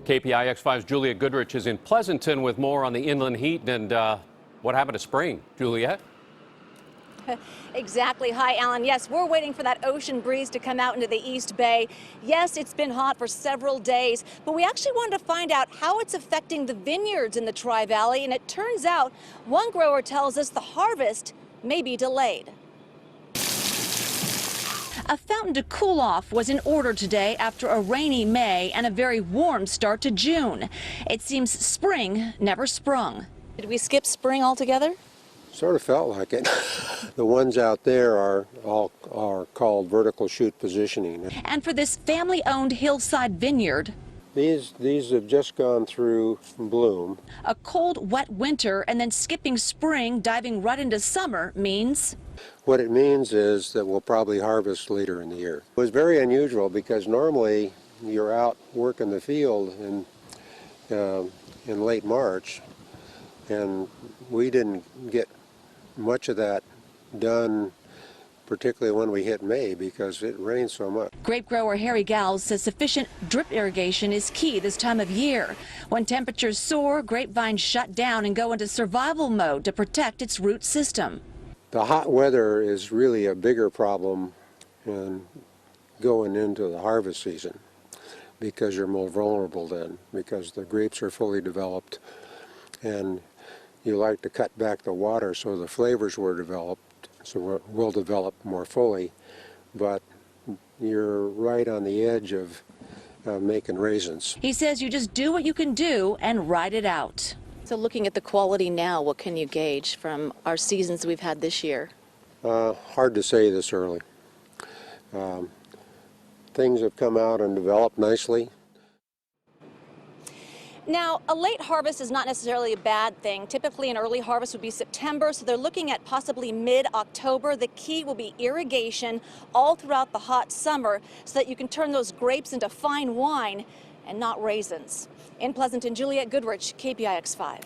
KPIX 5's Juliette Goodrich is in Pleasanton with more on the inland heat and what happened to spring. Juliette? Exactly. Hi, Alan. Yes, we're waiting for that ocean breeze to come out into the East Bay. Yes, it's been hot for several days, but we actually wanted to find out how it's affecting the vineyards in the Tri-Valley, and it turns out one grower tells us the harvest may be delayed. A fountain to cool off was in order today after a rainy May and a very warm start to June. It seems spring never sprung. Did we skip spring altogether? Sort of felt like it. The ones out there are called vertical shoot positioning. And for this family-owned hillside vineyard, These have just gone through bloom. a cold, wet winter and then skipping spring, diving right into summer means What it means is that we'll probably harvest later in the year. It was very unusual because normally you're out working the field in late March, and we didn't get much of that done, particularly when we hit May, because it rained so much. grape grower Harry Gals says sufficient drip irrigation is key this time of year. When temperatures soar, grapevines shut down and go into survival mode to protect its root system. The hot weather is really a bigger problem going into the harvest season, because you're more vulnerable then, because the grapes are fully developed and you like to cut back the water so the flavors were developed, so we'll develop more fully, but you're right on the edge of making raisins. He says you just do what you can do and ride it out. So looking at the quality now, what can you gauge from our seasons we've had this year? Hard to say this early. Things have come out and developed nicely. Now, a late harvest is not necessarily a bad thing. Typically, an early harvest would be September, so they're looking at possibly mid-October. The key will be irrigation all throughout the hot summer so that you can turn those grapes into fine wine and not raisins. In Pleasanton, Juliette Goodrich, KPIX 5.